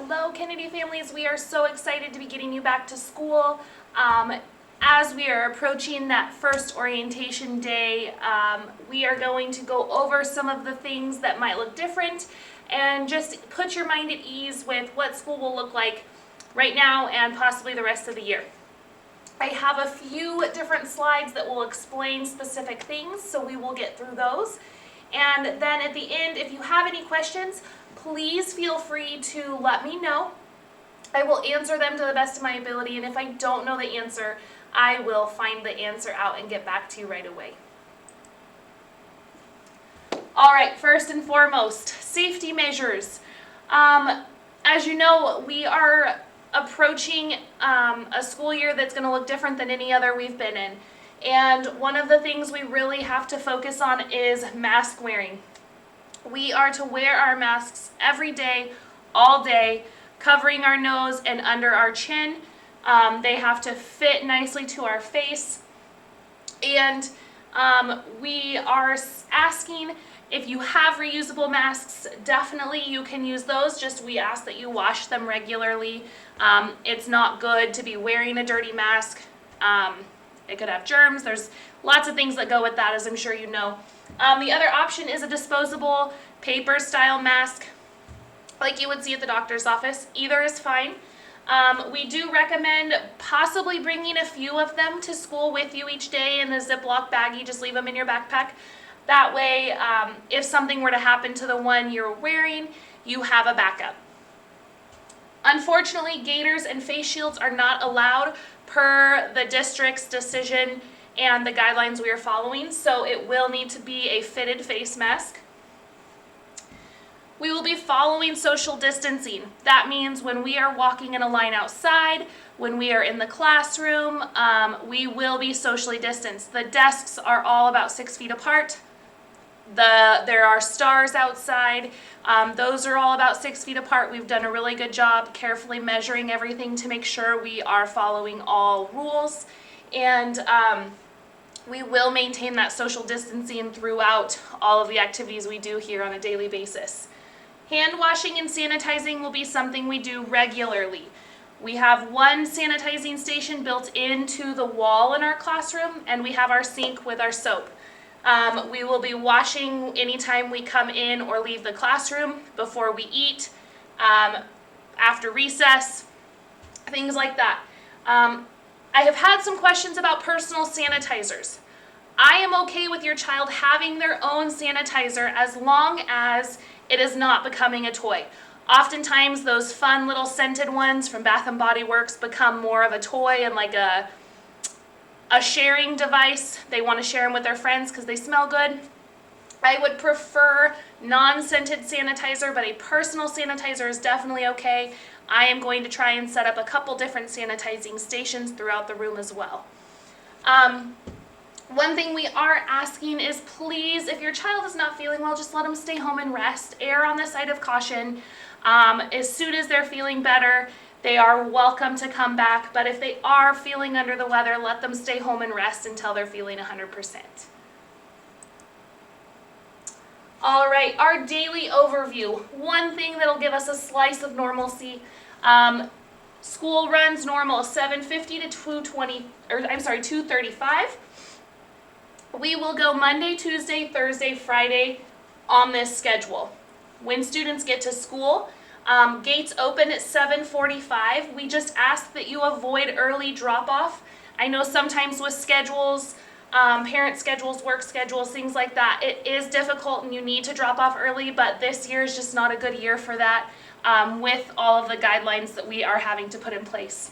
Hello, Kennedy families. We are so excited to be getting you back to school. As we are approaching that first orientation day, we are going to go over some of the things that might look different and just put your mind at ease with what school will look like right now and possibly the rest of the year. I have a few different slides that will explain specific things, so we will get through those. And then at the end, if you have any questions, please feel free to let me know. I will answer them to the best of my ability, and if I don't know the answer, I will find the answer out and get back to you right away. All right, first and foremost, safety measures. As you know, we are approaching a school year that's going to look different than any other we've been in. And one of the things we really have to focus on is mask wearing. We are to wear our masks every day, all day, covering our nose and under our chin. They have to fit nicely to our face. And we are asking, if you have reusable masks, definitely you can use those. Just we ask that you wash them regularly. It's not good to be wearing a dirty mask. It could have germs. There's lots of things that go with that, as I'm sure you know. The other option is a disposable paper style mask like you would see at the doctor's office. Either is fine. We do recommend possibly bringing a few of them to school with you each day in a Ziploc baggie. Just leave them in your backpack. That way, if something were to happen to the one you're wearing, you have a backup. Unfortunately, gaiters and face shields are not allowed per the district's decision and the guidelines we are following, so it will need to be a fitted face mask. We will be following social distancing. That means when we are walking in a line outside, when we are in the classroom, we will be socially distanced. The desks are all about 6 feet apart. There are stars outside. Those are all about 6 feet apart. We've done a really good job carefully measuring everything to make sure we are following all rules. And we will maintain that social distancing throughout all of the activities we do here on a daily basis. Hand washing and sanitizing will be something we do regularly. We have one sanitizing station built into the wall in our classroom, and we have our sink with our soap. We will be washing anytime we come in or leave the classroom, before we eat, after recess, things like that. I have had some questions about personal sanitizers. I am okay with your child having their own sanitizer as long as it is not becoming a toy. Oftentimes those fun little scented ones from Bath & Body Works become more of a toy and like a sharing device. They want to share them with their friends because they smell good. I would prefer non-scented sanitizer, but a personal sanitizer is definitely okay. I am going to try and set up a couple different sanitizing stations throughout the room as well. One thing we are asking is, please, if your child is not feeling well, just let them stay home and rest. Err on the side of caution. As soon as they're feeling better, they are welcome to come back, but if they are feeling under the weather, let them stay home and rest until they're feeling 100%. All right, our daily overview. One thing that'll give us a slice of normalcy. School runs normal 7:50 to 2:35. We will go Monday, Tuesday, Thursday, Friday on this schedule. When students get to school, gates open at 7:45. We just ask that you avoid early drop-off. I know sometimes with schedules, parent schedules, work schedules, things like that, it is difficult and you need to drop off early, but this year is just not a good year for that with all of the guidelines that we are having to put in place.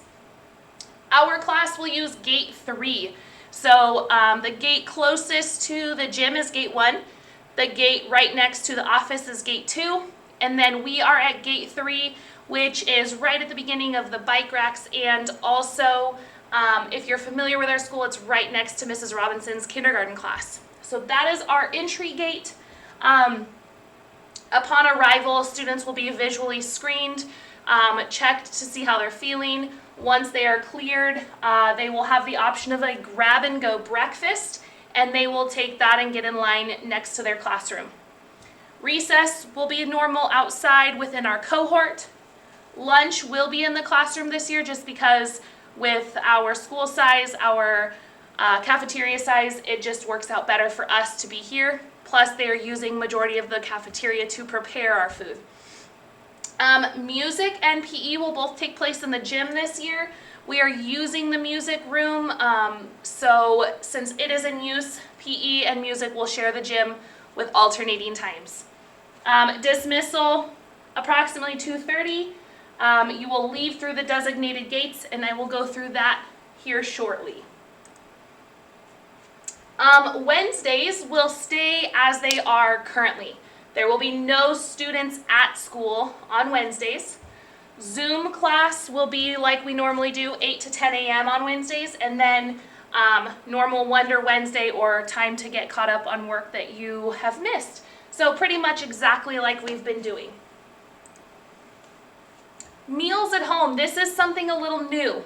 Our class will use gate 3. So the gate closest to the gym is gate 1. The gate right next to the office is gate 2. And then we are at gate 3, which is right at the beginning of the bike racks. And also, if you're familiar with our school, it's right next to Mrs. Robinson's kindergarten class. So that is our entry gate. Upon arrival, students will be visually screened, checked to see how they're feeling. Once they are cleared, they will have the option of a grab-and-go breakfast, and they will take that and get in line next to their classroom. Recess will be normal outside within our cohort. Lunch will be in the classroom this year just because with our school size, our cafeteria size, it just works out better for us to be here. Plus, they're using majority of the cafeteria to prepare our food. Music and PE will both take place in the gym this year. We are using the music room, so since it is in use, PE and music will share the gym with alternating times. Dismissal, approximately 2:30. You will leave through the designated gates, and I will go through that here shortly. Wednesdays will stay as they are currently. There will be no students at school on Wednesdays. Zoom class will be like we normally do, 8 to 10 a.m. on Wednesdays, and then normal Wonder Wednesday or time to get caught up on work that you have missed. So pretty much exactly like we've been doing. Meals at home, this is something a little new.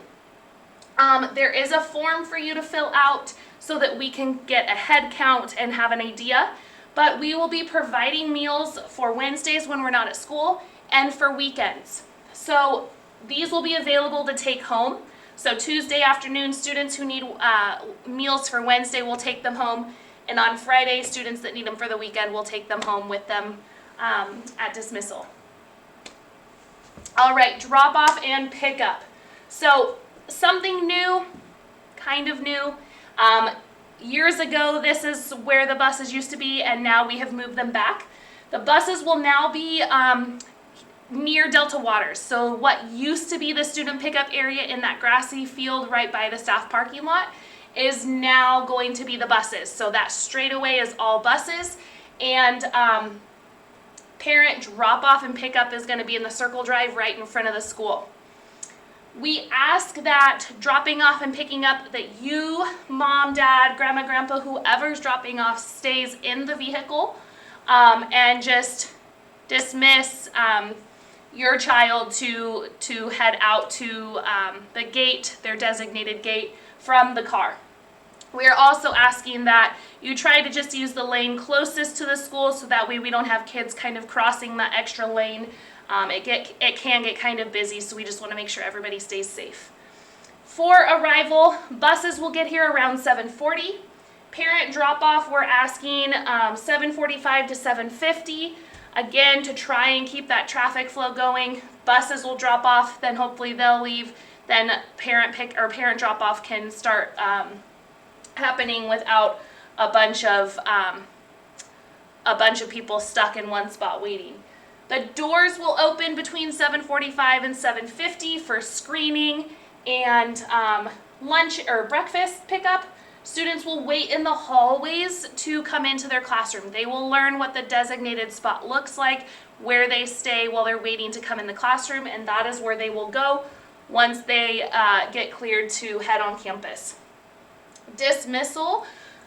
There is a form for you to fill out so that we can get a head count and have an idea, but we will be providing meals for Wednesdays when we're not at school and for weekends. So these will be available to take home. So Tuesday afternoon, students who need meals for Wednesday will take them home, and on Friday, students that need them for the weekend will take them home with them at dismissal. All right, drop off and pick up. So something new, kind of new. Years ago, this is where the buses used to be, and now we have moved them back. The buses will now be near Delta Waters. So what used to be the student pickup area in that grassy field right by the staff parking lot is now going to be the buses. So that straightaway is all buses, and parent drop off and pickup is going to be in the circle drive right in front of the school. We ask that dropping off and picking up, that you, mom, dad, grandma, grandpa, whoever's dropping off stays in the vehicle and just dismiss your child to head out to the gate, their designated gate, from the car. We are also asking that you try to just use the lane closest to the school so that way we don't have kids kind of crossing that extra lane. It can get kind of busy, so we just want to make sure everybody stays safe. For arrival, buses will get here around 7:40. Parent drop-off, we're asking 7:45 to 7:50. Again, to try and keep that traffic flow going. Buses will drop off, then hopefully they'll leave. Then parent drop-off can start happening without a bunch of people stuck in one spot waiting. The doors will open between 7:45 and 7:50 for screening and lunch or breakfast pickup. Students will wait in the hallways to come into their classroom. They will learn what the designated spot looks like, where they stay while they're waiting to come in the classroom, and that is where they will go once they get cleared to head on campus. Dismissal,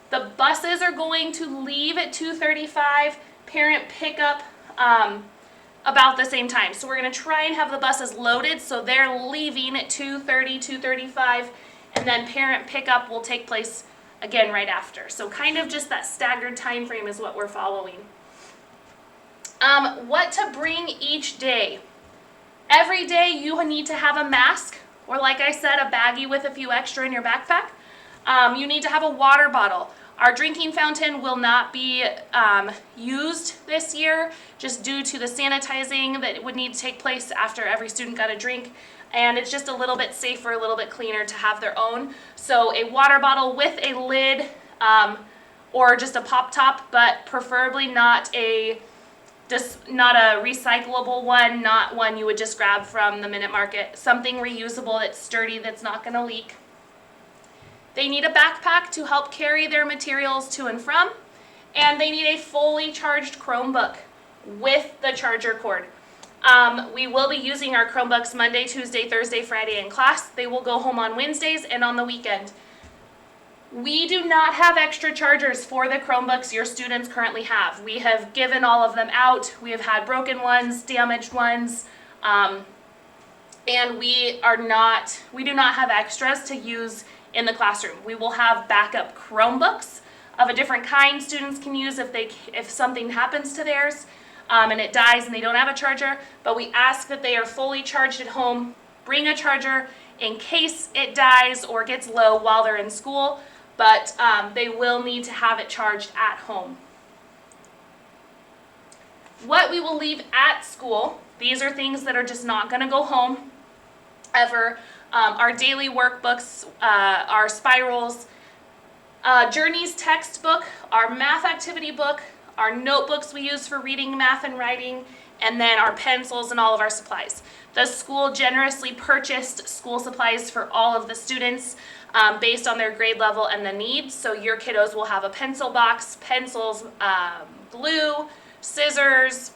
the buses are going to leave at 2:35, parent pickup about the same time. So we're going to try and have the buses loaded so they're leaving at 2:30, 2:35, and then parent pickup will take place again right after. So kind of just that staggered time frame is what we're following. What to bring each day. Every day you need to have a mask, or like I said, a baggie with a few extra in your backpack. You need to have a water bottle. Our drinking fountain will not be used this year just due to the sanitizing that would need to take place after every student got a drink. And it's just a little bit safer, a little bit cleaner to have their own. So a water bottle with a lid or just a pop top, but preferably not a recyclable one, not one you would just grab from the Minute Market. Something reusable that's sturdy, that's not going to leak. They need a backpack to help carry their materials to and from, and they need a fully charged Chromebook with the charger cord. We will be using our Chromebooks Monday, Tuesday, Thursday, Friday in class. They will go home on Wednesdays and on the weekend. We do not have extra chargers for the Chromebooks your students currently have. We have given all of them out. We have had broken ones, damaged ones, and we do not have extras to use in the classroom. We will have backup Chromebooks of a different kind students can use if something happens to theirs. and it dies and they don't have a charger, but we ask that they are fully charged at home. Bring a charger in case it dies or gets low while they're in school, but they will need to have it charged at home. What we will leave at school, these are things that are just not going to go home ever. Our daily workbooks, our spirals, Journey's textbook, our math activity book, our notebooks we use for reading, math, and writing, and then our pencils and all of our supplies. The school generously purchased school supplies for all of the students based on their grade level and the needs. So your kiddos will have a pencil box, pencils, glue, scissors,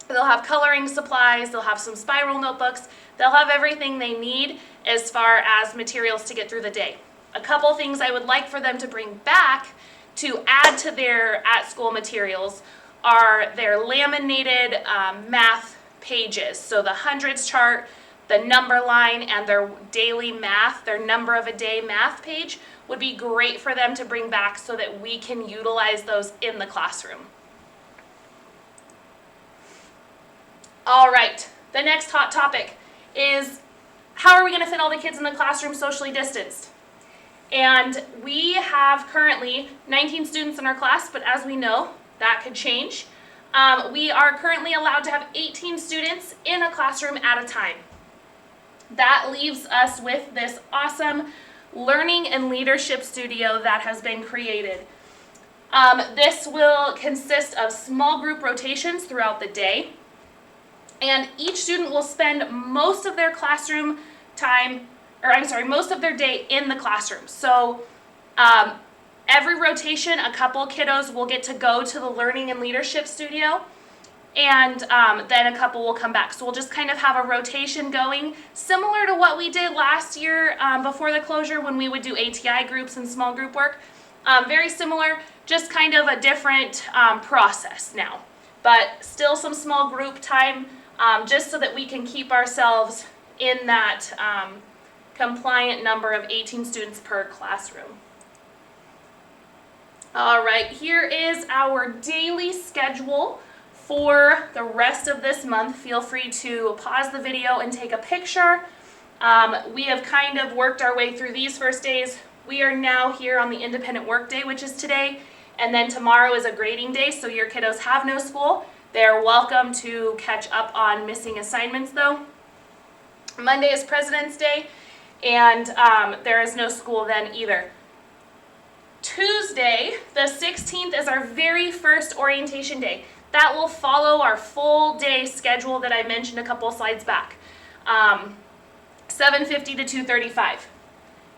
they'll have coloring supplies, they'll have some spiral notebooks, they'll have everything they need as far as materials to get through the day. A couple things I would like for them to bring back to add to their at-school materials are their laminated math pages. So the hundreds chart, the number line, and their daily math, their number of a day math page would be great for them to bring back so that we can utilize those in the classroom. All right, the next hot topic is how are we going to fit all the kids in the classroom socially distanced? And we have currently 19 students in our class, but as we know, that could change. We are currently allowed to have 18 students in a classroom at a time. That leaves us with this awesome learning and leadership studio that has been created. This will consist of small group rotations throughout the day, and each student will spend most of their classroom time, most of their day in the classroom. So every rotation, a couple kiddos will get to go to the learning and leadership studio, and then a couple will come back. So we'll just kind of have a rotation going, similar to what we did last year before the closure when we would do ATI groups and small group work. Very similar, just kind of a different process now. But still some small group time, just so that we can keep ourselves in that compliant number of 18 students per classroom. All right, here is our daily schedule for the rest of this month. Feel free to pause the video and take a picture. We have kind of worked our way through these first days. We are now here on the independent work day, which is today, and then tomorrow is a grading day, so your kiddos have no school. They're welcome to catch up on missing assignments though. Monday is President's Day, and there is no school then either. Tuesday, the 16th, is our very first orientation day. That will follow our full day schedule that I mentioned a couple slides back. 7:50 to 2:35.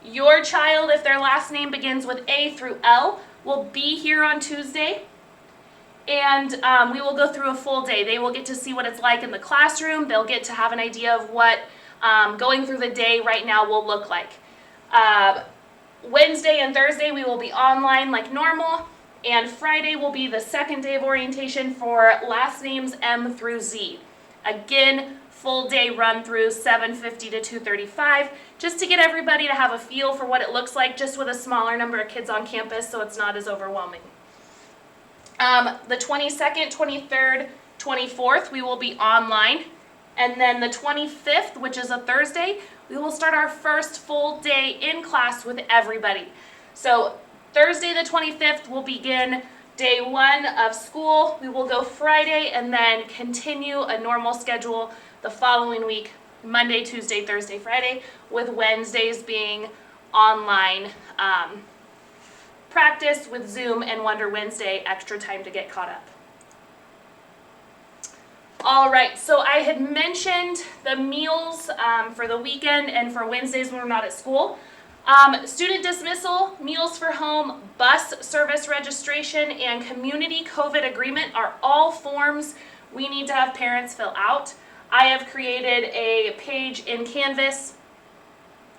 Your child, if their last name begins with A through L, will be here on Tuesday, and we will go through a full day. They will get to see what it's like in the classroom. They'll get to have an idea of what going through the day right now will look like. Wednesday and Thursday we will be online like normal, and Friday will be the second day of orientation for last names M through Z. Again, full day run through 7:50 to 2:35, just to get everybody to have a feel for what it looks like just with a smaller number of kids on campus so it's not as overwhelming. The 22nd, 23rd, 24th we will be online, and then the 25th, which is a Thursday, we will start our first full day in class with everybody. So Thursday the 25th will begin day one of school. We will go Friday and then continue a normal schedule the following week, Monday, Tuesday, Thursday, Friday, with Wednesdays being online practice with Zoom, and Wonder Wednesday, extra time to get caught up. All right, so I had mentioned the meals for the weekend and for Wednesdays when we're not at school. Student dismissal, meals for home, bus service registration, and community COVID agreement are all forms we need to have parents fill out. I have created a page in Canvas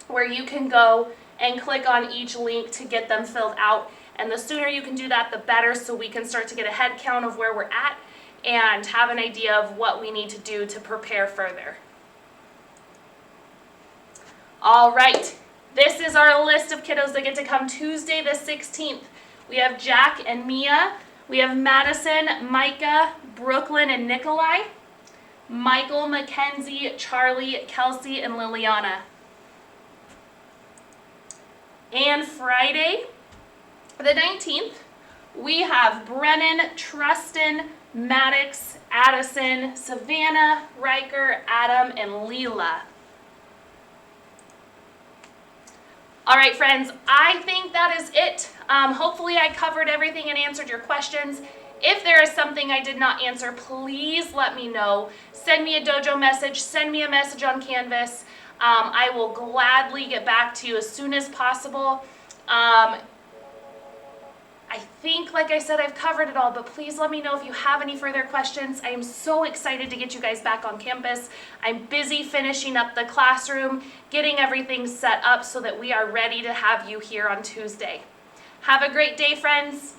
where you can go and click on each link to get them filled out. And the sooner you can do that, the better, so we can start to get a head count of where we're at and have an idea of what we need to do to prepare further. All right, this is our list of kiddos that get to come Tuesday the 16th. We have Jack and Mia, we have Madison, Micah, Brooklyn and Nikolai, Michael, Mackenzie, Charlie, Kelsey, and Liliana. And Friday, the 19th, we have Brennan, Trustin, Maddox, Addison, Savannah, Riker, Adam, and Leela. All right, friends, I think that is it. Hopefully I covered everything and answered your questions. If there is something I did not answer, please let me know. Send me a dojo message, send me a message on Canvas. I will gladly get back to you as soon as possible. I think, like I said, I've covered it all, but please let me know if you have any further questions. I am so excited to get you guys back on campus. I'm busy finishing up the classroom, getting everything set up so that we are ready to have you here on Tuesday. Have a great day, friends.